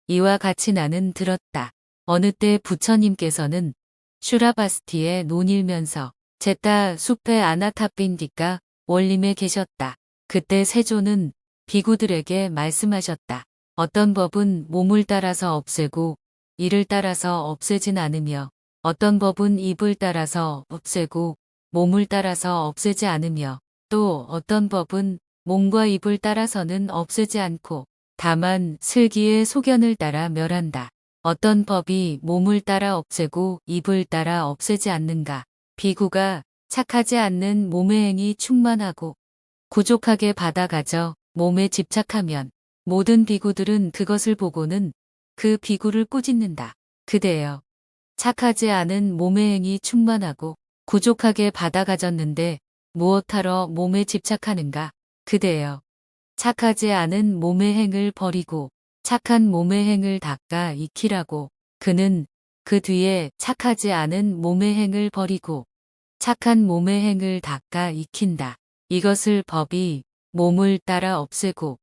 이와 같이 나는 들었다. 어느 때 부처님께서는 슈라바스티에 논일면서 제타 숲의 아나타핀디카 원림에 계셨다. 그때 세존은 비구들에게 말씀하셨다. 어떤 법은 몸을 따라서 없애고 이를 따라서 없애진 않으며 어떤 법은 입을 따라서 없애고 몸을 따라서 없애지 않으며 또 어떤 법은 몸과 입을 따라서는 없애지 않고 다만 슬기의 소견을 따라 멸한다. 어떤 법이 몸을 따라 없애고 입을 따라 없애지 않는가. 비구가 착하지 않는 몸의 행이 충만하고 부족하게 받아가져 몸에 집착하면 모든 비구들은 그것을 보고는 그 비구를 꾸짖는다. 그대여. 착하지 않은 몸의 행이 충만하고 부족하게 받아가졌는데 무엇하러 몸에 집착하는가. 그대여. 착하지 않은 몸의 행을 버리고 착한 몸의 행을 닦아 익히라고. 그는 그 뒤에 착하지 않은 몸의 행을 버리고 착한 몸의 행을 닦아 익힌다. 이것을 법이 몸을 따라 없애고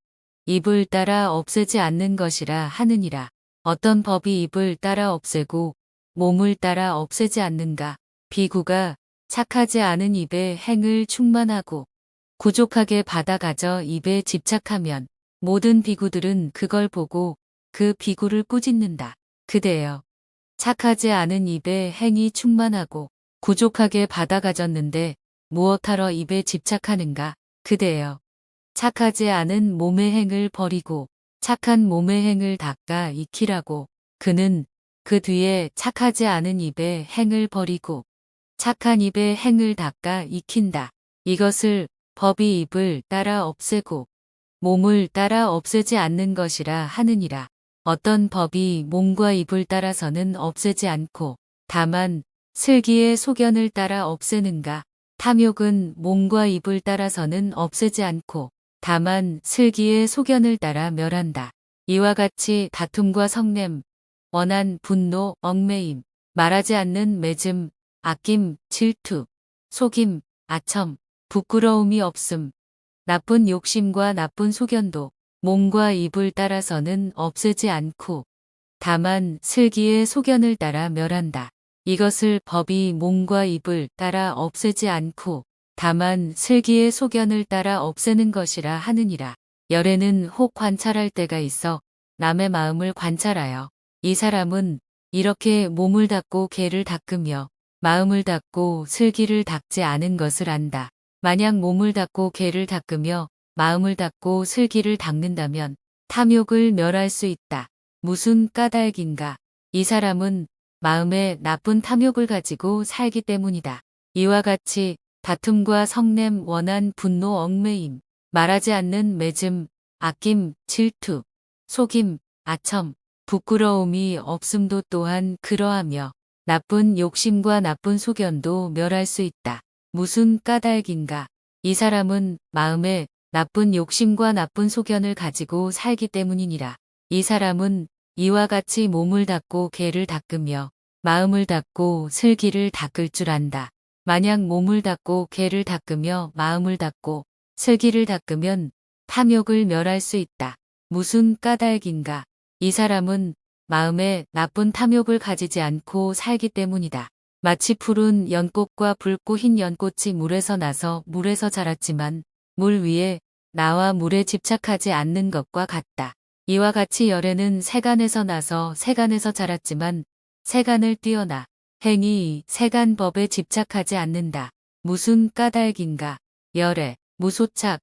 입을 따라 없애지 않는 것이라 하느니라. 어떤 법이 입을 따라 없애고 몸을 따라 없애지 않는가. 비구가 착하지 않은 입의 행을 충만하고 부족하게 받아가져 입에 집착하면 모든 비구들은 그걸 보고 그 비구를 꾸짖는다. 그대여. 착하지 않은 입의 행이 충만하고 부족하게 받아가졌는데 무엇하러 입에 집착하는가. 그대여. 착하지 않은 몸의 행을 버리고 착한 몸의 행을 닦아 익히라고. 그는 그 뒤에 착하지 않은 입의 행을 버리고 착한 입의 행을 닦아 익힌다. 이것을 법이 입을 따라 없애고 몸을 따라 없애지 않는 것이라 하느니라. 어떤 법이 몸과 입을 따라서는 없애지 않고 다만 슬기의 소견을 따라 없애는가. 탐욕은 몸과 입을 따라서는 없애지 않고 다만 슬기의 소견을 따라 멸한다. 이와 같이 다툼과 성냄, 원한, 분노, 얽매임, 말하지 않는 맺음, 아낌, 질투, 속임, 아첨, 부끄러움이 없음, 나쁜 욕심과 나쁜 소견도 몸과 입을 따라서는 없애지 않고 다만 슬기의 소견을 따라 멸한다. 이것을 법이 몸과 입을 따라 없애지 않고 다만 슬기의 소견을 따라 없애는 것이라 하느니라. 열에는 혹 관찰할 때가 있어 남의 마음을 관찰하여 이 사람은 이렇게 몸을 닦고 개를 닦으며 마음을 닦고 슬기를 닦지 않은 것을 안다. 만약 몸을 닦고 개를 닦으며 마음을 닦고 슬기를 닦는다면 탐욕을 멸할 수 있다. 무슨 까닭인가? 이 사람은 마음에 나쁜 탐욕을 가지고 살기 때문이다. 이와 같이 다툼과 성냄, 원한, 분노, 얽매임, 말하지 않는 맺음, 아낌, 질투, 속임, 아첨, 부끄러움이 없음도 또한 그러하며 나쁜 욕심과 나쁜 소견도 멸할 수 있다. 무슨 까닭인가? 이 사람은 마음에 나쁜 욕심과 나쁜 소견을 가지고 살기 때문이니라. 이 사람은 이와 같이 몸을 닦고 개를 닦으며 마음을 닦고 슬기를 닦을 줄 안다. 만약 몸을 닦고 개를 닦으며 마음을 닦고 슬기를 닦으면 탐욕을 멸할 수 있다. 무슨 까닭인가? 이 사람은 마음에 나쁜 탐욕을 가지지 않고 살기 때문이다. 마치 푸른 연꽃과 붉고 흰 연꽃이 물에서 나서 물에서 자랐지만 물 위에 나와 물에 집착하지 않는 것과 같다. 이와 같이 열에는 세간에서 나서 세간에서 자랐지만 세간을 뛰어나 행이 세간법에 집착하지 않는다. 무슨 까닭인가? 열에 무소착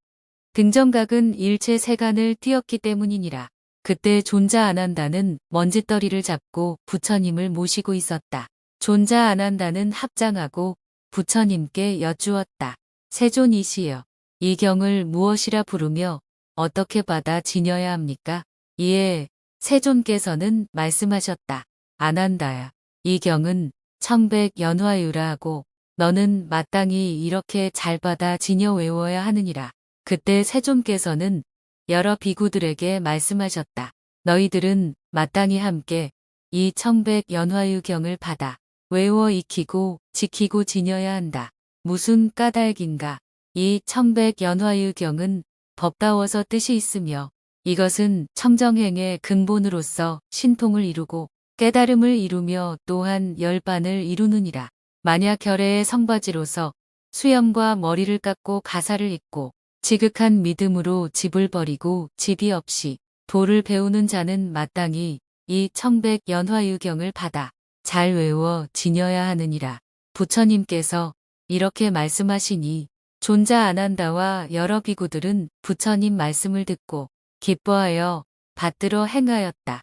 등정각은 일체 세간을 뛰었기 때문이니라. 그때 존자 안한다는 먼지떨이를 잡고 부처님을 모시고 있었다. 존자 안한다는 합장하고 부처님께 여쭈었다. 세존이시여, 이 경을 무엇이라 부르며 어떻게 받아 지녀야 합니까? 이에 세존께서는 말씀하셨다. 안한다야. 이 경은 청백연화유라 하고 너는 마땅히 이렇게 잘 받아 지녀 외워야 하느니라. 그때 세존께서는 여러 비구들에게 말씀하셨다. 너희들은 마땅히 함께 이 청백연화유경을 받아 외워 익히고 지키고 지녀야 한다. 무슨 까닭인가? 이 청백연화유경은 법다워서 뜻이 있으며 이것은 청정행의 근본으로서 신통을 이루고 깨달음을 이루며 또한 열반을 이루느니라. 만약 결례의 성바지로서 수염과 머리를 깎고 가사를 읽고 지극한 믿음으로 집을 버리고 집이 없이 도를 배우는 자는 마땅히 이 청백 연화유경을 받아 잘 외워 지녀야 하느니라. 부처님께서 이렇게 말씀하시니 존자 아난다와 여러 비구들은 부처님 말씀을 듣고 기뻐하여 받들어 행하였다.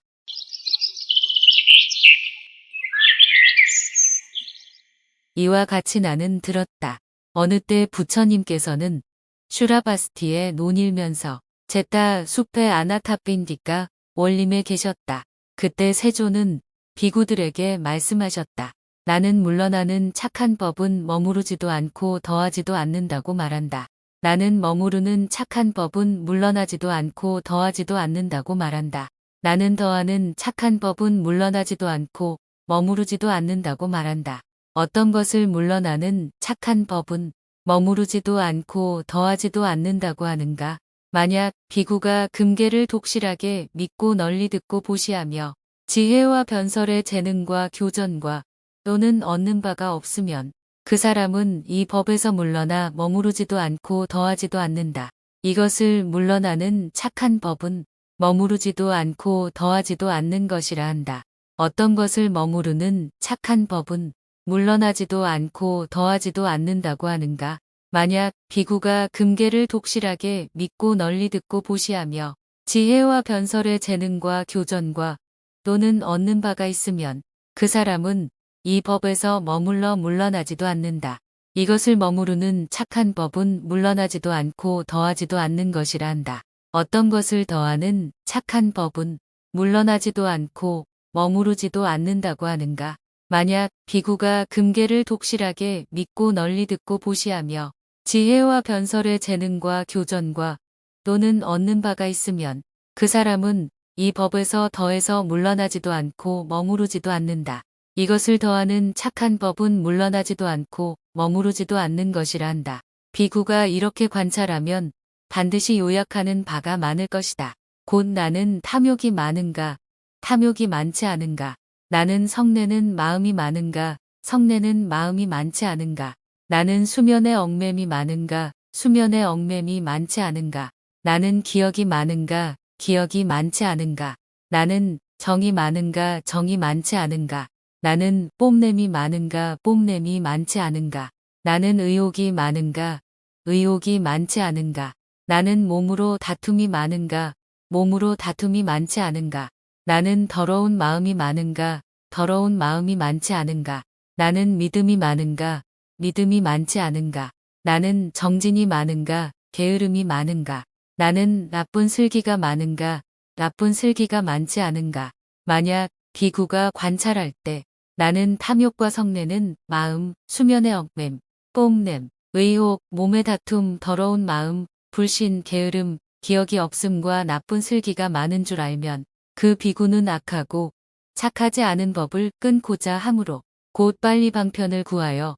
이와 같이 나는 들었다. 어느 때 부처님께서는 슈라바스티에 논일면서 제타 숲의 아나타핀디카 원림에 계셨다. 그때 세존은 비구들에게 말씀하셨다. 나는 물러나는 착한 법은 머무르지도 않고 더하지도 않는다고 말한다. 나는 머무르는 착한 법은 물러나지도 않고 더하지도 않는다고 말한다. 나는 더하는 착한 법은 물러나지도 않고 머무르지도 않는다고 말한다. 어떤 것을 물러나는 착한 법은 머무르지도 않고 더하지도 않는다고 하는가? 만약 비구가 금계를 독실하게 믿고 널리 듣고 보시하며 지혜와 변설의 재능과 교전과 또는 얻는 바가 없으면 그 사람은 이 법에서 물러나 머무르지도 않고 더하지도 않는다. 이것을 물러나는 착한 법은 머무르지도 않고 더하지도 않는 것이라 한다. 어떤 것을 머무르는 착한 법은 물러나지도 않고 더하지도 않는다고 하는가? 만약 비구가 금계를 독실하게 믿고 널리 듣고 보시하며 지혜와 변설의 재능과 교전과 또는 얻는 바가 있으면 그 사람은 이 법에서 머물러 물러나지도 않는다. 이것을 머무르는 착한 법은 물러나지도 않고 더하지도 않는 것이라 한다. 어떤 것을 더하는 착한 법은 물러나지도 않고 머무르지도 않는다고 하는가? 만약 비구가 금계를 독실하게 믿고 널리 듣고 보시하며 지혜와 변설의 재능과 교전과 또는 얻는 바가 있으면 그 사람은 이 법에서 더해서 물러나지도 않고 머무르지도 않는다. 이것을 더하는 착한 법은 물러나지도 않고 머무르지도 않는 것이라 한다. 비구가 이렇게 관찰하면 반드시 요약하는 바가 많을 것이다. 곧 나는 탐욕이 많은가, 탐욕이 많지 않은가, 나는 성내는 마음이 많은가, 성내는 마음이 많지 않은가, 나는 수면의 얽매미 많은가, 수면의 얽매미 많지 않은가, 나는 기억이 많은가, 기억이 많지 않은가, 나는 정이 많은가, 정이 많지 않은가, 나는 뽐냄이 많은가, 뽐냄이 많지 않은가, 나는 의욕이 많은가, 의욕이 많지 않은가, 나는 몸으로 다툼이 많은가, 몸으로 다툼이 많지 않은가, 나는 더러운 마음이 많은가, 더러운 마음이 많지 않은가, 나는 믿음이 많은가, 믿음이 많지 않은가, 나는 정진이 많은가, 게으름이 많은가, 나는 나쁜 슬기가 많은가, 나쁜 슬기가 많지 않은가. 만약 비구가 관찰할 때 나는 탐욕과 성내는 마음, 수면의 얽맴, 뽐냄, 의혹, 몸의 다툼, 더러운 마음, 불신, 게으름, 기억이 없음과 나쁜 슬기가 많은 줄 알면 그 비구는 악하고 착하지 않은 법을 끊고자 하므로 곧 빨리 방편을 구하여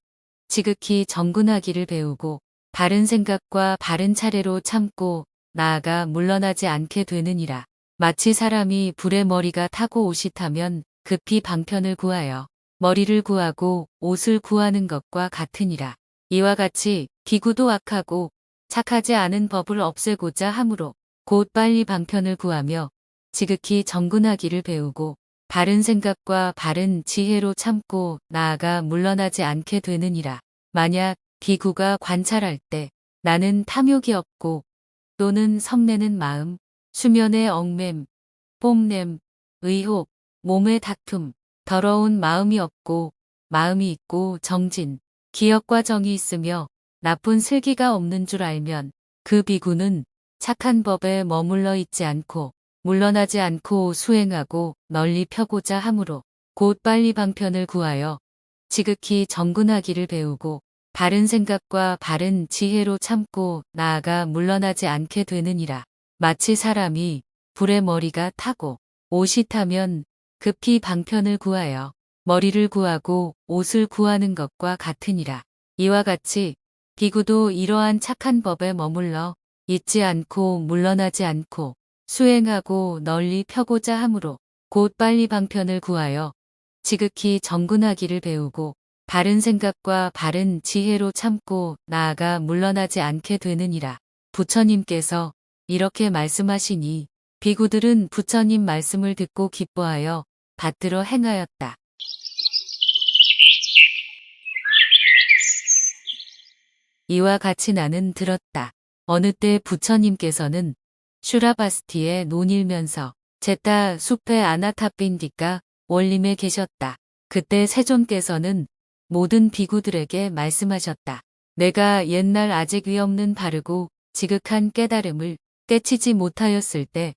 지극히 정근하기를 배우고 바른 생각과 바른 차례로 참고 나아가 물러나지 않게 되느니라. 마치 사람이 불에 머리가 타고 옷이 타면 급히 방편을 구하여 머리를 구하고 옷을 구하는 것과 같으니라. 이와 같이 비구도 악하고 착하지 않은 법을 없애고자 하므로 곧 빨리 방편을 구하며 지극히 정근하기를 배우고 바른 생각과 바른 지혜로 참고 나아가 물러나지 않게 되느니라. 만약 비구가 관찰할 때 나는 탐욕이 없고 또는 성내는 마음, 수면의 얽맴, 뽐냄, 의혹, 몸의 다툼, 더러운 마음이 없고 마음이 있고 정진, 기억과 정이 있으며 나쁜 슬기가 없는 줄 알면 그 비구는 착한 법에 머물러 있지 않고 물러나지 않고 수행하고 널리 펴고자 하므로 곧 빨리 방편을 구하여 지극히 정근하기를 배우고 바른 생각과 바른 지혜로 참고 나아가 물러나지 않게 되느니라. 마치 사람이 불에 머리가 타고 옷이 타면 급히 방편을 구하여 머리를 구하고 옷을 구하는 것과 같으니라. 이와 같이 비구도 이러한 착한 법에 머물러 있지 않고 물러나지 않고 수행하고 널리 펴고자 하므로 곧 빨리 방편을 구하여 지극히 정근하기를 배우고 바른 생각과 바른 지혜로 참고 나아가 물러나지 않게 되느니라. 부처님께서 이렇게 말씀하시니 비구들은 부처님 말씀을 듣고 기뻐하여 받들어 행하였다. 이와 같이 나는 들었다. 어느 때 부처님께서는 슈라바스티에 논일면서 제타 숲의 아나타핀디카 원림에 계셨다. 그때 세존께서는 모든 비구들에게 말씀하셨다. 내가 옛날 아직 위없는 바르고 지극한 깨달음을 깨치지 못하였을 때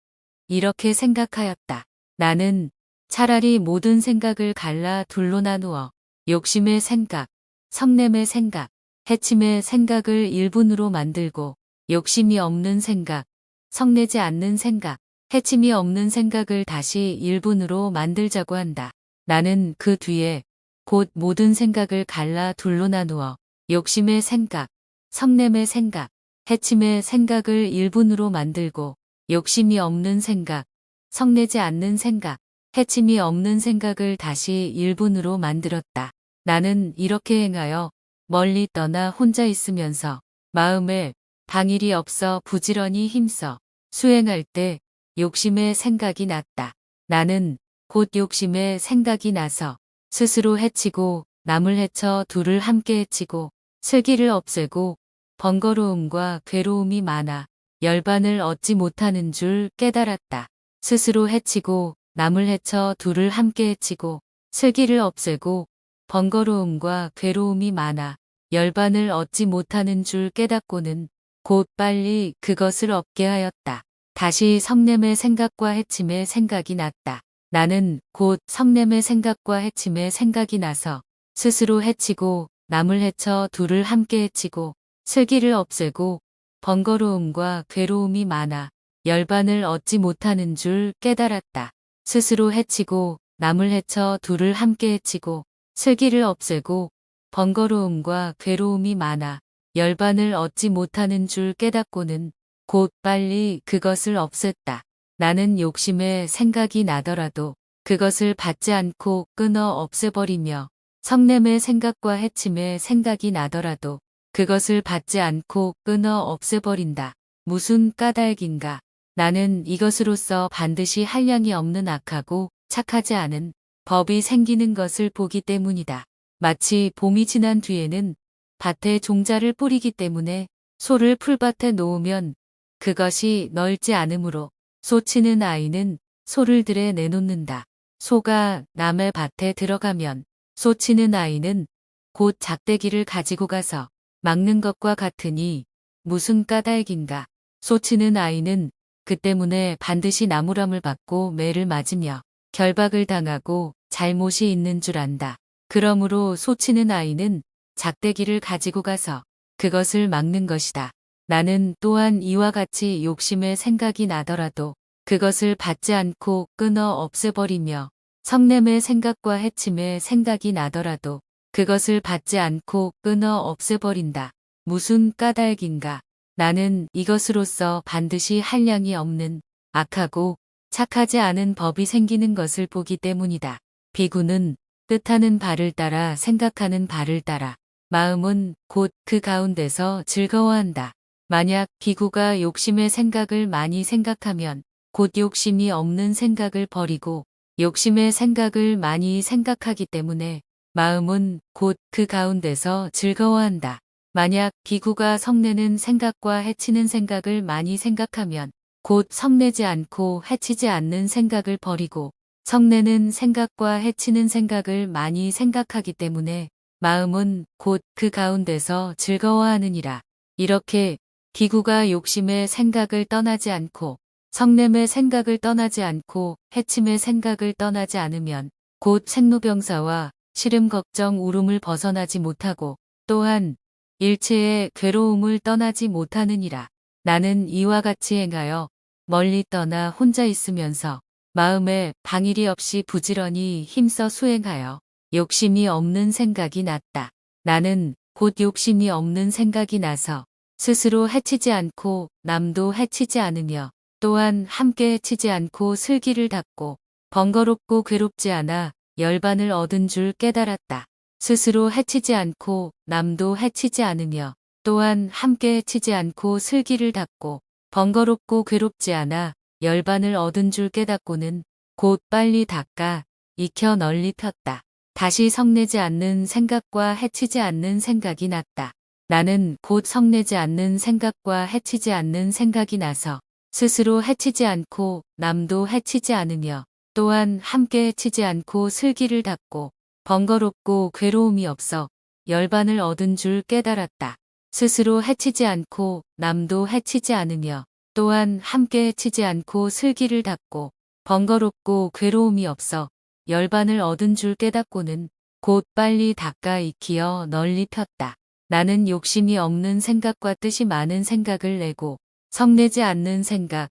이렇게 생각하였다. 나는 차라리 모든 생각을 갈라 둘로 나누어 욕심의 생각, 성냄의 생각, 해침의 생각을 일분으로 만들고 욕심이 없는 생각, 성내지 않는 생각, 해침이 없는 생각을 다시 일분으로 만들자고 한다. 나는 그 뒤에 곧 모든 생각을 갈라 둘로 나누어 욕심의 생각, 성냄의 생각, 해침의 생각을 일분으로 만들고 욕심이 없는 생각, 성내지 않는 생각, 해침이 없는 생각을 다시 일분으로 만들었다. 나는 이렇게 행하여 멀리 떠나 혼자 있으면서 마음에 방일이 없어 부지런히 힘써 수행할 때 욕심의 생각이 났다. 나는 곧 욕심의 생각이 나서 스스로 해치고 남을 해쳐 둘을 함께 해치고 슬기를 없애고 번거로움과 괴로움이 많아 열반을 얻지 못하는 줄 깨달았다. 스스로 해치고 남을 해쳐 둘을 함께 해치고 슬기를 없애고 번거로움과 괴로움이 많아 열반을 얻지 못하는 줄 깨닫고는 곧 빨리 그것을 얻게 하였다. 다시 성냄의 생각과 해침의 생각이 났다. 나는 곧 성냄의 생각과 해침의 생각이 나서 스스로 해치고 남을 해쳐 둘을 함께 해치고 슬기를 없애고 번거로움과 괴로움이 많아 열반을 얻지 못하는 줄 깨달았다. 스스로 해치고 남을 해쳐 둘을 함께 해치고 슬기를 없애고 번거로움과 괴로움이 많아 열반을 얻지 못하는 줄 깨닫고는 곧 빨리 그것을 없앴다. 나는 욕심의 생각이 나더라도 그것을 받지 않고 끊어 없애버리며 성냄의 생각과 해침의 생각이 나더라도 그것을 받지 않고 끊어 없애버린다. 무슨 까닭인가? 나는 이것으로써 반드시 한량이 없는 악하고 착하지 않은 법이 생기는 것을 보기 때문이다. 마치 봄이 지난 뒤에는 밭에 종자를 뿌리기 때문에 소를 풀밭에 놓으면 그것이 넓지 않으므로 소치는 아이는 소를 들에 내놓는다. 소가 남의 밭에 들어가면 소치는 아이는 곧 작대기를 가지고 가서 막는 것과 같으니 무슨 까닭인가. 소치는 아이는 그 때문에 반드시 나무람을 받고 매를 맞으며 결박을 당하고 잘못이 있는 줄 안다. 그러므로 소치는 아이는 작대기를 가지고 가서 그것을 막는 것이다. 나는 또한 이와 같이 욕심의 생각이 나더라도 그것을 받지 않고 끊어 없애버리며 성냄의 생각과 해침의 생각이 나더라도 그것을 받지 않고 끊어 없애버린다. 무슨 까닭인가? 나는 이것으로써 반드시 한량이 없는 악하고 착하지 않은 법이 생기는 것을 보기 때문이다. 비구는 뜻하는 바를 따라 생각하는 바를 따라 마음은 곧 그 가운데서 즐거워한다. 만약 비구가 욕심의 생각을 많이 생각하면 곧 욕심이 없는 생각을 버리고 욕심의 생각을 많이 생각하기 때문에 마음은 곧 그 가운데서 즐거워한다. 만약 비구가 성내는 생각과 해치는 생각을 많이 생각하면 곧 성내지 않고 해치지 않는 생각을 버리고 성내는 생각과 해치는 생각을 많이 생각하기 때문에 마음은 곧 그 가운데서 즐거워하느니라. 이렇게 비구가 욕심의 생각을 떠나지 않고 성냄의 생각을 떠나지 않고 해침의 생각을 떠나지 않으면 곧 생로병사와 시름 걱정 울음을 벗어나지 못하고 또한 일체의 괴로움을 떠나지 못하느니라. 나는 이와 같이 행하여 멀리 떠나 혼자 있으면서 마음에 방일이 없이 부지런히 힘써 수행하여 욕심이 없는 생각이 났다. 나는 곧 욕심이 없는 생각이 나서 스스로 해치지 않고 남도 해치지 않으며 또한 함께 해치지 않고 슬기를 닦고 번거롭고 괴롭지 않아 열반을 얻은 줄 깨달았다. 스스로 해치지 않고 남도 해치지 않으며 또한 함께 해치지 않고 슬기를 닦고 번거롭고 괴롭지 않아 열반을 얻은 줄 깨닫고는 곧 빨리 닦아 익혀 널리 폈다. 다시 성내지 않는 생각과 해치지 않는 생각이 났다. 나는 곧 성내지 않는 생각과 해치지 않는 생각이 나서 스스로 해치지 않고 남도 해치지 않으며 또한 함께 해치지 않고 슬기를 닦고 번거롭고 괴로움이 없어 열반을 얻은 줄 깨달았다. 스스로 해치지 않고 남도 해치지 않으며 또한 함께 해치지 않고 슬기를 닦고 번거롭고 괴로움이 없어 열반을 얻은 줄 깨닫고는 곧 빨리 닦아 익히어 널리 폈다. 나는 욕심이 없는 생각과 뜻이 많은 생각을 내고 성내지 않는 생각,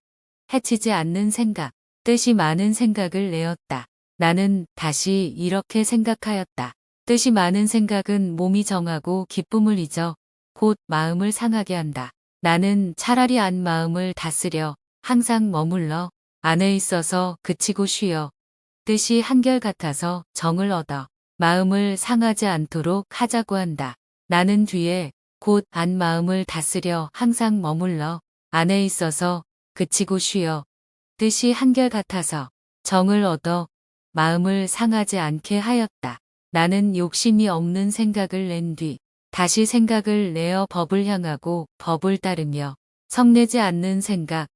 해치지 않는 생각, 뜻이 많은 생각을 내었다. 나는 다시 이렇게 생각하였다. 뜻이 많은 생각은 몸이 정하고 기쁨을 잊어 곧 마음을 상하게 한다. 나는 차라리 안 마음을 다스려 항상 머물러 안에 있어서 그치고 쉬어 뜻이 한결같아서 정을 얻어 마음을 상하지 않도록 하자고 한다. 나는 뒤에 곧 안 마음을 다스려 항상 머물러 안에 있어서 그치고 쉬어 뜻이 한결같아서 정을 얻어 마음을 상하지 않게 하였다. 나는 욕심이 없는 생각을 낸 뒤 다시 생각을 내어 법을 향하고 법을 따르며 성내지 않는 생각,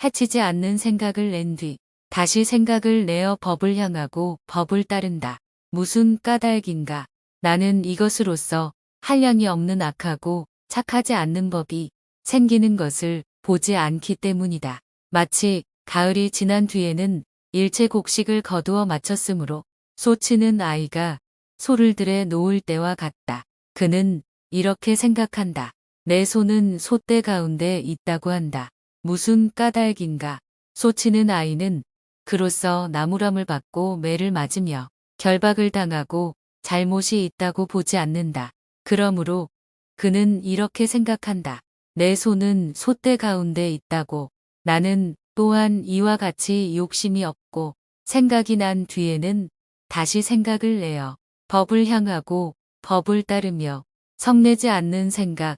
해치지 않는 생각을 낸 뒤 다시 생각을 내어 법을 향하고 법을 따른다. 무슨 까닭인가? 나는 이것으로써 한량이 없는 악하고 착하지 않는 법이 생기는 것을 보지 않기 때문이다. 마치 가을이 지난 뒤에는 일체 곡식을 거두어 마쳤으므로 소치는 아이가 소를 들에 놓을 때와 같다. 그는 이렇게 생각한다. 내 소는 솥대 가운데 있다고 한다. 무슨 까닭인가? 소치는 아이는 그로써 나무람을 받고 매를 맞으며 결박을 당하고 잘못이 있다고 보지 않는다. 그러므로 그는 이렇게 생각한다. 내 소는 솥대 가운데 있다고 나는 또한 이와 같이 욕심이 없고 생각이 난 뒤에는 다시 생각을 내어 법을 향하고 법을 따르며 성내지 않는 생각,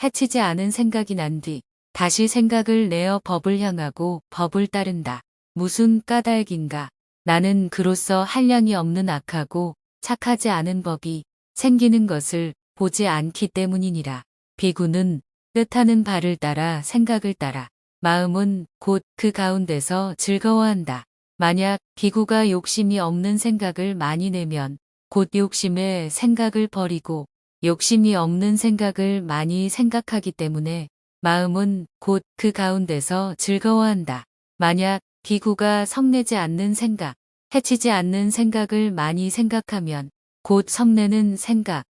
해치지 않은 생각이 난 뒤 다시 생각을 내어 법을 향하고 법을 따른다. 무슨 까닭인가? 나는 그로써 한량이 없는 악하고 착하지 않은 법이 생기는 것을 보지 않기 때문이니라. 비구는 뜻하는 바를 따라 생각을 따라 마음은 곧 그 가운데서 즐거워한다. 만약 비구가 욕심이 없는 생각을 많이 내면 곧 욕심의 생각을 버리고 욕심이 없는 생각을 많이 생각하기 때문에 마음은 곧 그 가운데서 즐거워한다. 만약 비구가 성내지 않는 생각, 해치지 않는 생각을 많이 생각하면 곧 성내는 생각,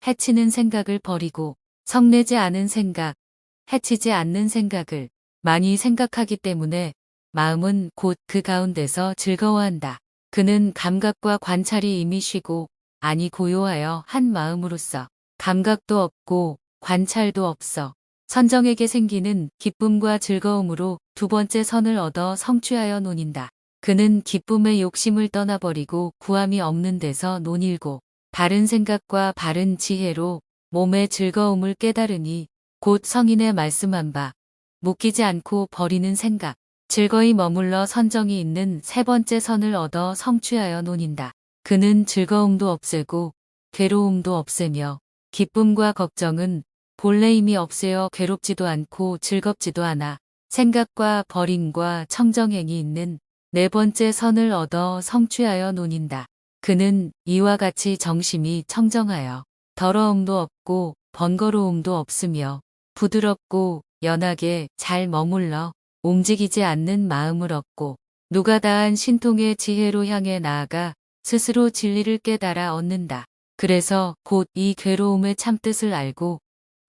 해치는 생각을 버리고 성내지 않은 생각, 해치지 않는 생각을 많이 생각하기 때문에 마음은 곧 그 가운데서 즐거워한다. 그는 감각과 관찰이 이미 쉬고 아니 고요하여 한 마음으로써 감각도 없고 관찰도 없어 선정에게 생기는 기쁨과 즐거움으로 두 번째 선을 얻어 성취하여 논인다. 그는 기쁨의 욕심을 떠나버리고 구함이 없는 데서 논일고 바른 생각과 바른 지혜로 몸의 즐거움을 깨달으니 곧 성인의 말씀한 바 묶이지 않고 버리는 생각, 즐거이 머물러 선정이 있는 세 번째 선을 얻어 성취하여 논인다. 그는 즐거움도 없애고 괴로움도 없애며 기쁨과 걱정은 본래 이미 없애어 괴롭지도 않고 즐겁지도 않아 생각과 버림과 청정행이 있는 네 번째 선을 얻어 성취하여 논인다. 그는 이와 같이 정심이 청정하여 더러움도 없고 번거로움도 없으며 부드럽고 연하게 잘 머물러 움직이지 않는 마음을 얻고 누가다한 신통의 지혜로 향해 나아가 스스로 진리를 깨달아 얻는다. 그래서 곧 이 괴로움의 참뜻을 알고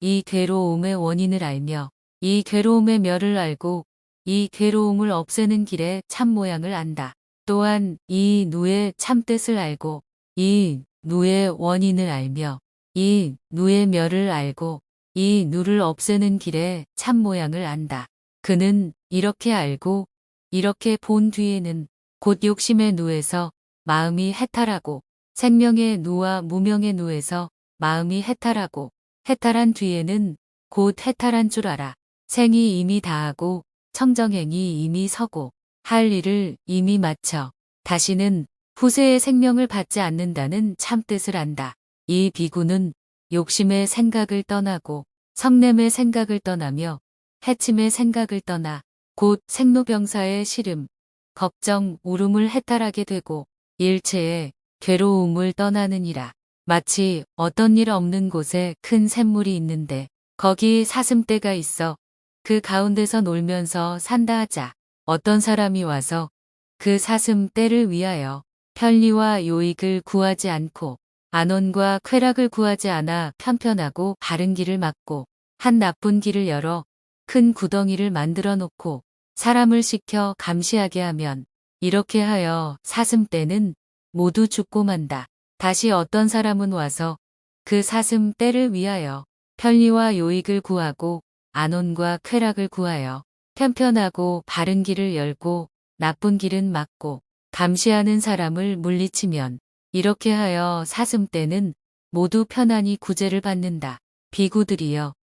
이 괴로움의 원인을 알며 이 괴로움의 멸을 알고 이 괴로움을 없애는 길의 참모양을 안다. 또한 이 누의 참뜻을 알고 이 누의 원인을 알며 이 누의 멸을 알고 이 누를 없애는 길의 참모양을 안다. 그는 이렇게 알고 이렇게 본 뒤에는 곧 욕심의 누에서 마음이 해탈하고 생명의 누와 무명의 누에서 마음이 해탈하고 해탈한 뒤에는 곧 해탈한 줄 알아. 생이 이미 다하고 청정행이 이미 서고 할 일을 이미 마쳐 다시는 후세의 생명을 받지 않는다는 참뜻을 안다. 이 비구는 욕심의 생각을 떠나고 성냄의 생각을 떠나며 해침의 생각을 떠나 곧 생로병사의 시름, 걱정, 울음을 해탈하게 되고 일체의 괴로움을 떠나느니라. 마치 어떤 일 없는 곳에 큰 샘물이 있는데 거기 사슴떼가 있어 그 가운데서 놀면서 산다 하자. 어떤 사람이 와서 그 사슴떼를 위하여 편리와 요익을 구하지 않고 안원과 쾌락을 구하지 않아 편편하고 바른 길을 막고 한 나쁜 길을 열어 큰 구덩이를 만들어 놓고 사람을 시켜 감시하게 하면 이렇게 하여 사슴떼는 모두 죽고 만다. 다시 어떤 사람은 와서 그 사슴떼를 위하여 편리와 요익을 구하고 안온과 쾌락을 구하여 편편하고 바른 길을 열고 나쁜 길은 막고 감시하는 사람을 물리치면 이렇게 하여 사슴떼는 모두 편안히 구제를 받는다. 비구들이여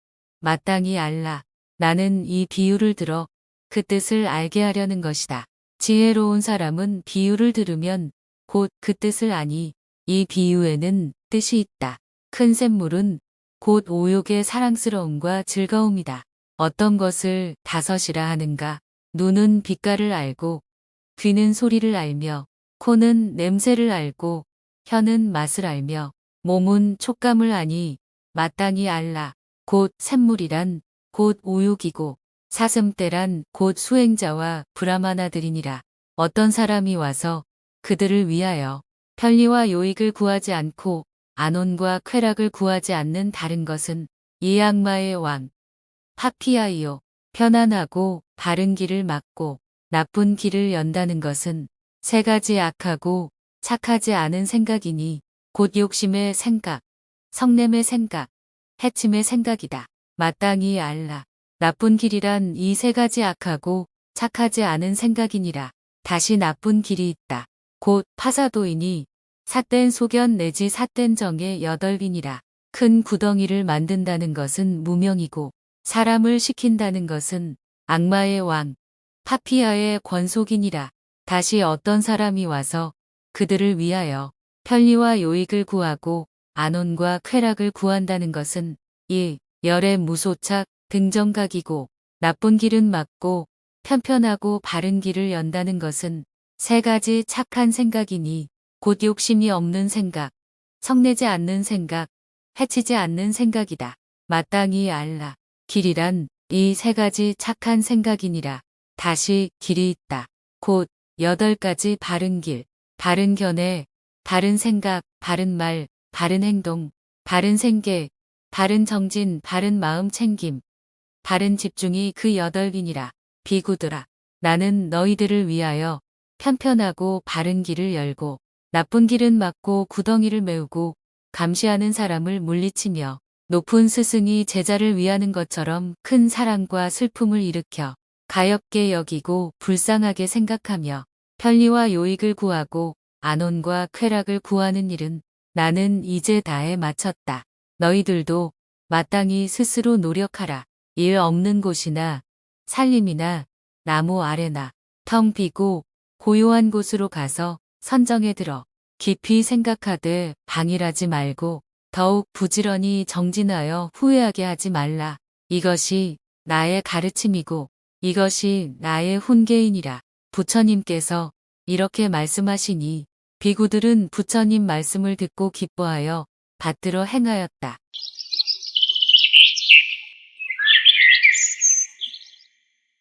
마땅히 알라. 나는 이 비유를 들어 그 뜻을 알게 하려는 것이다. 지혜로운 사람은 비유를 들으면 곧 그 뜻을 아니 이 비유에는 뜻이 있다. 큰 샘물은 곧 오욕의 사랑스러움과 즐거움이다. 어떤 것을 다섯이라 하는가. 눈은 빛깔을 알고 귀는 소리를 알며 코는 냄새를 알고 혀는 맛을 알며 몸은 촉감을 아니 마땅히 알라. 곧 샘물이란 곧 오욕이고 사슴떼란 곧 수행자와 브라마나들이니라. 어떤 사람이 와서 그들을 위하여 편리와 요익을 구하지 않고 안온과 쾌락을 구하지 않는 다른 것은 이 악마의 왕 파피아이요. 편안하고 바른 길을 막고 나쁜 길을 연다는 것은 세 가지 악하고 착하지 않은 생각이니 곧 욕심의 생각, 성냄의 생각, 해침의 생각이다. 마땅히 알라. 나쁜 길이란 이 세 가지 악하고 착하지 않은 생각이니라. 다시 나쁜 길이 있다. 곧 파사도이니 삿된 소견 내지 삿된 정의 여덟이니라. 큰 구덩이를 만든다는 것은 무명이고 사람을 시킨다는 것은 악마의 왕 파피아의 권속이니라. 다시 어떤 사람이 와서 그들을 위하여 편리와 요익을 구하고 안온과 쾌락을 구한다는 것은 이 열의 무소착 등정각이고 나쁜 길은 막고 편편하고 바른 길을 연다는 것은 세 가지 착한 생각이니 곧 욕심이 없는 생각, 성내지 않는 생각, 해치지 않는 생각이다. 마땅히 알라. 길이란 이 세 가지 착한 생각이니라. 다시 길이 있다. 곧 여덟 가지 바른 길, 바른 견해, 바른 생각, 바른 말, 바른 행동, 바른 생계, 바른 정진, 바른 마음 챙김, 바른 집중이 그 여덟이니라. 비구들아, 나는 너희들을 위하여 편편하고 바른 길을 열고 나쁜 길은 막고 구덩이를 메우고 감시하는 사람을 물리치며 높은 스승이 제자를 위하는 것처럼 큰 사랑과 슬픔을 일으켜 가엾게 여기고 불쌍하게 생각하며 편리와 요익을 구하고 안온과 쾌락을 구하는 일은 나는 이제 다해 마쳤다. 너희들도 마땅히 스스로 노력하라. 일 없는 곳이나 산림이나 나무 아래나 텅 비고 고요한 곳으로 가서 선정에 들어 깊이 생각하되 방일하지 말고 더욱 부지런히 정진하여 후회하게 하지 말라. 이것이 나의 가르침이고 이것이 나의 훈계이니라. 부처님께서 이렇게 말씀하시니 비구들은 부처님 말씀을 듣고 기뻐하여 받들어 행하였다.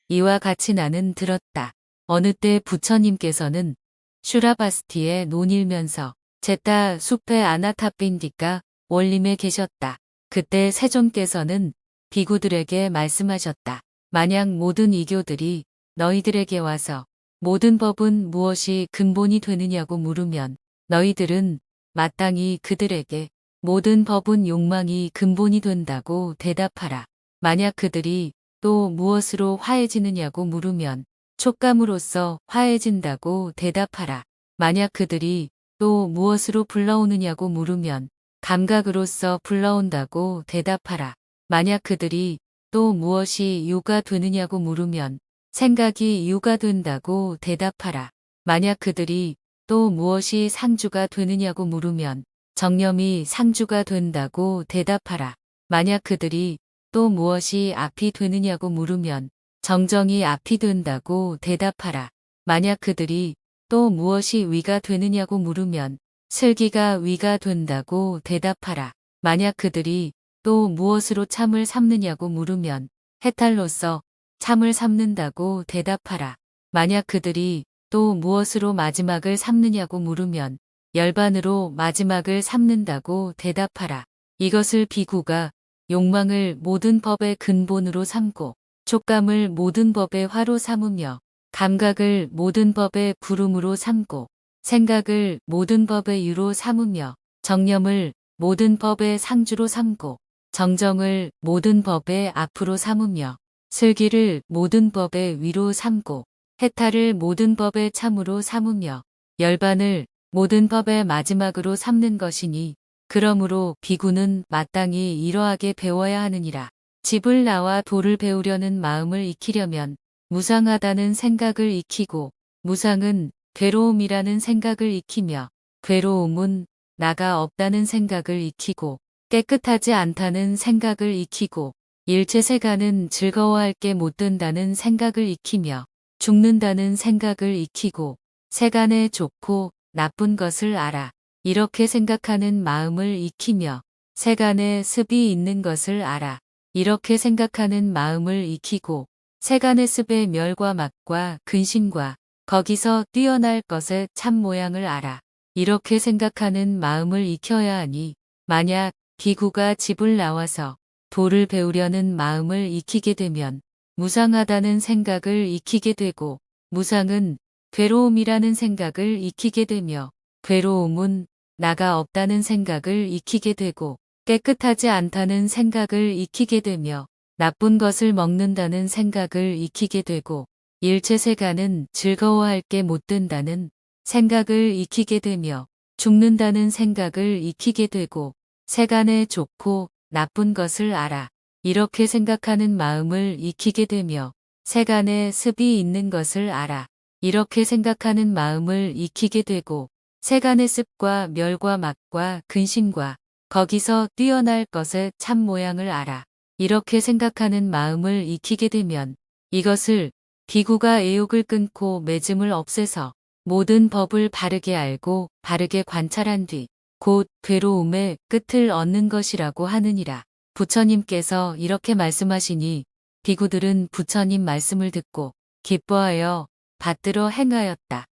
이와 같이 나는 들었다. 어느 때 부처님께서는 슈라바스티에 논일면서 제타 숲의 아나타핀디카 원림에 계셨다. 그때 세존께서는 비구들에게 말씀하셨다. 만약 모든 이교들이 너희들에게 와서 모든 법은 무엇이 근본이 되느냐고 물으면 너희들은 마땅히 그들에게 모든 법은 욕망이 근본이 된다고 대답하라. 만약 그들이 또 무엇으로 화해지느냐고 물으면 촉감으로써 화해진다고 대답하라. 만약 그들이 또 무엇으로 불러오느냐고 물으면 감각으로써 불러온다고 대답하라. 만약 그들이 또 무엇이 유가 되느냐고 물으면 생각이 유가 된다고 대답하라. 만약 그들이 또 무엇이 상주가 되느냐고 물으면 정념이 상주가 된다고 대답하라. 만약 그들이 또 무엇이 앞이 되느냐고 물으면 정정이 앞이 된다고 대답하라. 만약 그들이 또 무엇이 위가 되느냐고 물으면 슬기가 위가 된다고 대답하라. 만약 그들이 또 무엇으로 참을 삼느냐고 물으면 해탈로서 참을 삼는다고 대답하라. 만약 그들이 또 무엇으로 마지막을 삼느냐고 물으면 열반으로 마지막을 삼는다고 대답하라. 이것을 비구가 욕망을 모든 법의 근본으로 삼고 촉감을 모든 법의 화로 삼으며 감각을 모든 법의 부름으로 삼고 생각을 모든 법의 유로 삼으며 정념을 모든 법의 상주로 삼고 정정을 모든 법의 앞으로 삼으며 슬기를 모든 법의 위로 삼고 해탈을 모든 법의 참으로 삼으며 열반을 모든 법의 마지막으로 삼는 것이니 그러므로 비구는 마땅히 이러하게 배워야 하느니라. 집을 나와 도를 배우려는 마음을 익히려면 무상하다는 생각을 익히고 무상은 괴로움이라는 생각을 익히며 괴로움은 나가 없다는 생각을 익히고 깨끗하지 않다는 생각을 익히고 일체세간은 즐거워할 게 못 된다는 생각을 익히며 죽는다는 생각을 익히고 세간에 좋고 나쁜 것을 알아. 이렇게 생각하는 마음을 익히며 세간에 습이 있는 것을 알아. 이렇게 생각하는 마음을 익히고 세간의 습의 멸과 막과 근심과 거기서 뛰어날 것의 참 모양을 알아. 이렇게 생각하는 마음을 익혀야 하니 만약 비구가 집을 나와서 도를 배우려는 마음을 익히게 되면 무상하다는 생각을 익히게 되고 무상은 괴로움이라는 생각을 익히게 되며 괴로움은 나가 없다는 생각을 익히게 되고 깨끗하지 않다는 생각을 익히게 되며 나쁜 것을 먹는다는 생각을 익히게 되고 일체세간은 즐거워할 게 못 된다는 생각을 익히게 되며 죽는다는 생각을 익히게 되고 세간에 좋고 나쁜 것을 알아. 이렇게 생각하는 마음을 익히게 되며 세간에 습이 있는 것을 알아. 이렇게 생각하는 마음을 익히게 되고 세간의 습과 멸과 막과 근심과 거기서 뛰어날 것의 참 모양을 알아. 이렇게 생각하는 마음을 익히게 되면 이것을 비구가 애욕을 끊고 매짐을 없애서 모든 법을 바르게 알고 바르게 관찰한 뒤 곧 괴로움의 끝을 얻는 것이라고 하느니라. 부처님께서 이렇게 말씀하시니 비구들은 부처님 말씀을 듣고 기뻐하여 받들어 행하였다.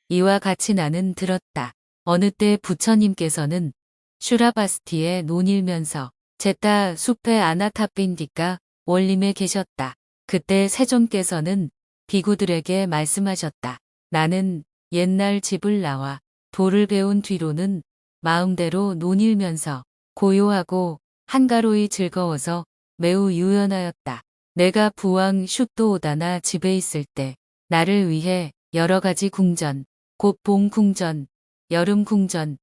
이와 같이 나는 들었다. 어느 때 부처님께서는 슈라바스티에 논일면서 제타 숲의 아나타핀디카 원림에 계셨다. 그때 세존께서는 비구들에게 말씀하셨다. 나는 옛날 집을 나와 도를 배운 뒤로는 마음대로 논일면서 고요하고 한가로이 즐거워서 매우 유연하였다. 내가 부왕 슈또오다나 집에 있을 때 나를 위해 여러 가지 궁전, 곧 봄 궁전, 여름 궁전,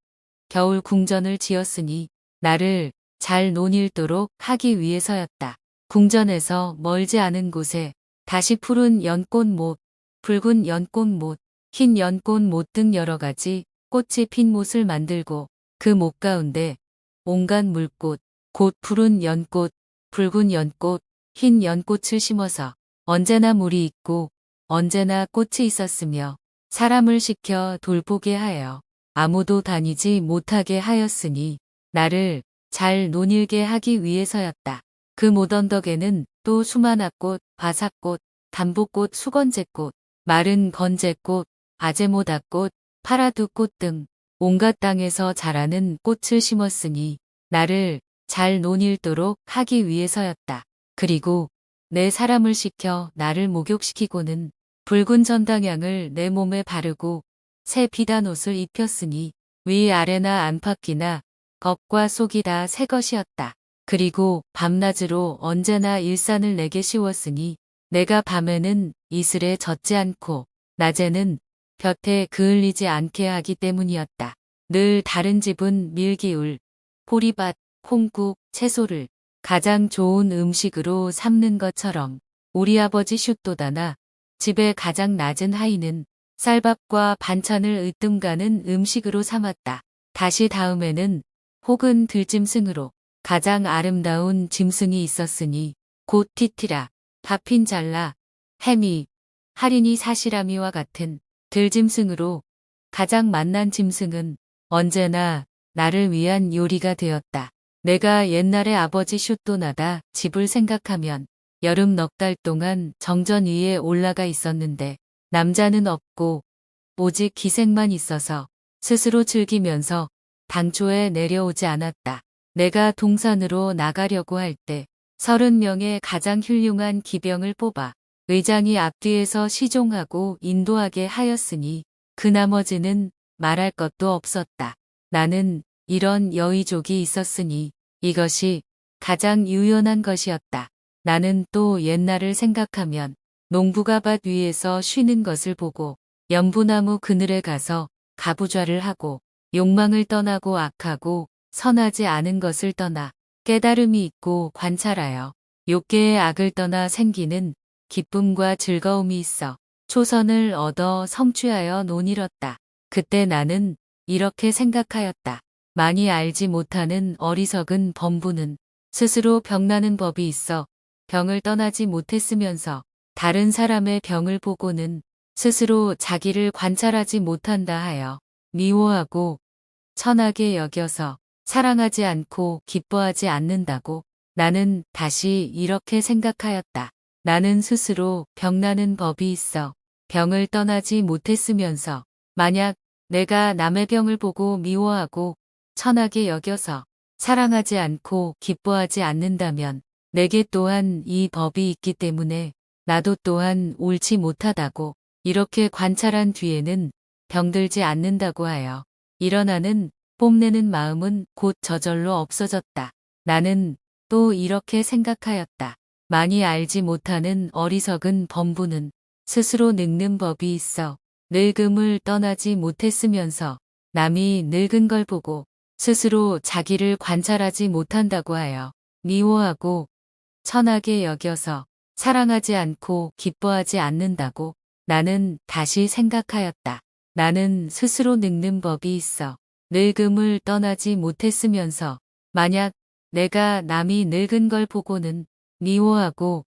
겨울 궁전을 지었으니 나를 잘 논일도록 하기 위해서였다. 궁전에서 멀지 않은 곳에 다시 푸른 연꽃못, 붉은 연꽃못, 흰 연꽃못 등 여러 가지 꽃이 핀 못을 만들고 그 못 가운데 온갖 물꽃, 곧 푸른 연꽃, 붉은 연꽃, 흰 연꽃을 심어서 언제나 물이 있고 언제나 꽃이 있었으며 사람을 시켜 돌보게 하여 아무도 다니지 못하게 하였으니 나를 잘 논일게 하기 위해서였다. 그 못 언덕에는 또 수만화꽃, 바사꽃, 담보꽃, 수건제꽃, 마른 건제꽃, 아제모다꽃, 파라두꽃 등 온갖 땅에서 자라는 꽃을 심었으니 나를 잘 논일도록 하기 위해서였다. 그리고 내 사람을 시켜 나를 목욕시키고는 붉은 전당향을 내 몸에 바르고 새 비단옷을 입혔으니 위아래나 안팎이나 겉과 속이 다 새 것이었다. 그리고 밤낮으로 언제나 일산을 내게 씌웠으니 내가 밤에는 이슬에 젖지 않고 낮에는 볕에 그을리지 않게 하기 때문이었다. 늘 다른 집은 밀기울, 보리밭, 콩국, 채소를 가장 좋은 음식으로 삼는 것처럼 우리 아버지 슛도다나 집의 가장 낮은 하인은 쌀밥과 반찬을 으뜸가는 음식으로 삼았다. 다시 다음에는 혹은 들짐승으로 가장 아름다운 짐승이 있었으니 곧 티티라, 바핀잘라, 해미, 할인이 사시라미와 같은 들짐승으로 가장 만난 짐승은 언제나 나를 위한 요리가 되었다. 내가 옛날에 아버지 슛도나다 집을 생각하면 여름 넉 달 동안 정전 위에 올라가 있었는데 남자는 없고 오직 기생만 있어서 스스로 즐기면서 당초에 내려오지 않았다. 내가 동산으로 나가려고 할 때 30명의 가장 훌륭한 기병을 뽑아 의장이 앞뒤에서 시종하고 인도하게 하였으니 그 나머지는 말할 것도 없었다. 나는 이런 여의족이 있었으니 이것이 가장 유연한 것이었다. 나는 또 옛날을 생각하면 농부가 밭 위에서 쉬는 것을 보고 연부나무 그늘에 가서 가부좌를 하고 욕망을 떠나고 악하고 선하지 않은 것을 떠나 깨달음이 있고 관찰하여 욕계의 악을 떠나 생기는 기쁨과 즐거움이 있어 초선을 얻어 성취하여 논이뤘다. 그때 나는 이렇게 생각하였다. 많이 알지 못하는 어리석은 범부는 스스로 병나는 법이 있어 병을 떠나지 못했으면서 다른 사람의 병을 보고는 스스로 자기를 관찰하지 못한다 하여 미워하고 천하게 여겨서 사랑하지 않고 기뻐하지 않는다고 나는 다시 이렇게 생각하였다. 나는 스스로 병나는 법이 있어 병을 떠나지 못했으면서 만약 내가 남의 병을 보고 미워하고 천하게 여겨서 사랑하지 않고 기뻐하지 않는다면 내게 또한 이 법이 있기 때문에 나도 또한 옳지 못하다고 이렇게 관찰한 뒤에는 병들지 않는다고 하여 일어나는 뽐내는 마음은 곧 저절로 없어졌다. 나는 또 이렇게 생각하였다. 많이 알지 못하는 어리석은 범부는 스스로 늙는 법이 있어 늙음을 떠나지 못했으면서 남이 늙은 걸 보고 스스로 자기를 관찰하지 못한다고 하여 미워하고 천하게 여겨서 사랑하지 않고 기뻐하지 않는다고 나는 다시 생각하였다. 나는 스스로 늙는 법이 있어 늙음을 떠나지 못했으면서 만약 내가 남이 늙은 걸 보고는 미워하고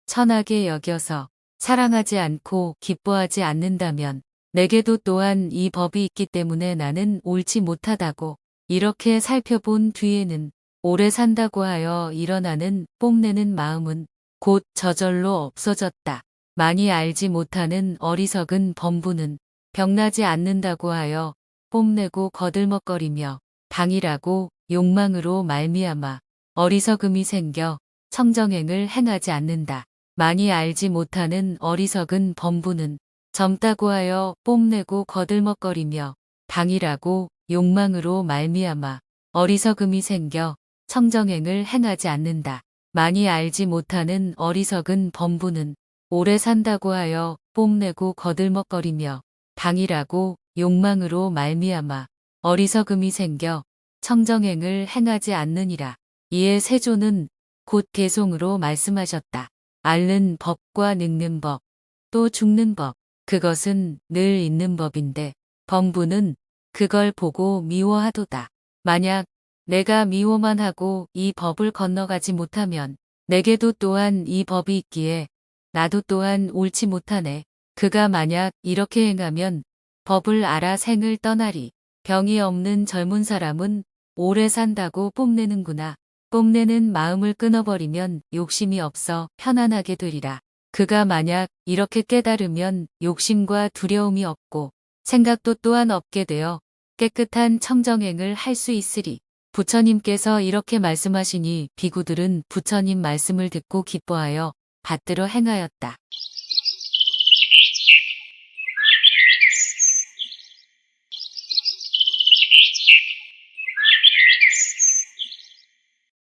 천하게 여겨서 사랑하지 않고 기뻐하지 않는다면 내게도 또한 이 법이 있기 때문에 나는 옳지 못하다고 이렇게 살펴본 뒤에는 오래 산다고 하여 일어나는 뽐내는 마음은 곧 저절로 없어졌다. 많이 알지 못하는 어리석은 범부는 병나지 않는다고 하여 뽐내고 거들먹거리며 방일하고 욕망으로 말미암아 어리석음이 생겨 청정행을 행하지 않는다. 많이 알지 못하는 어리석은 범부는 젊다고 하여 뽐내고 거들먹거리며 방일하고 욕망으로 말미암아 어리석음이 생겨 청정행을 행하지 않는다. 많이 알지 못하는 어리석은 범부는 오래 산다고 하여 뽐내고 거들먹거리며 방일하고 욕망으로 말미암아 어리석음이 생겨 청정행을 행하지 않느니라. 이에 세조는 곧 개송으로 말씀하셨다. 앓는 법과 늙는 법, 또 죽는 법, 그것은 늘 있는 법인데 범부는 그걸 보고 미워하도다. 만약 내가 미워만 하고 이 법을 건너가지 못하면 내게도 또한 이 법이 있기에 나도 또한 옳지 못하네. 그가 만약 이렇게 행하면 법을 알아 생을 떠나리. 병이 없는 젊은 사람은 오래 산다고 뽐내는구나. 뽐내는 마음을 끊어버리면 욕심이 없어 편안하게 되리라. 그가 만약 이렇게 깨달으면 욕심과 두려움이 없고 생각도 또한 없게 되어 깨끗한 청정행을 할 수 있으리. 부처님께서 이렇게 말씀하시니 비구들은 부처님 말씀을 듣고 기뻐하여 받들어 행하였다.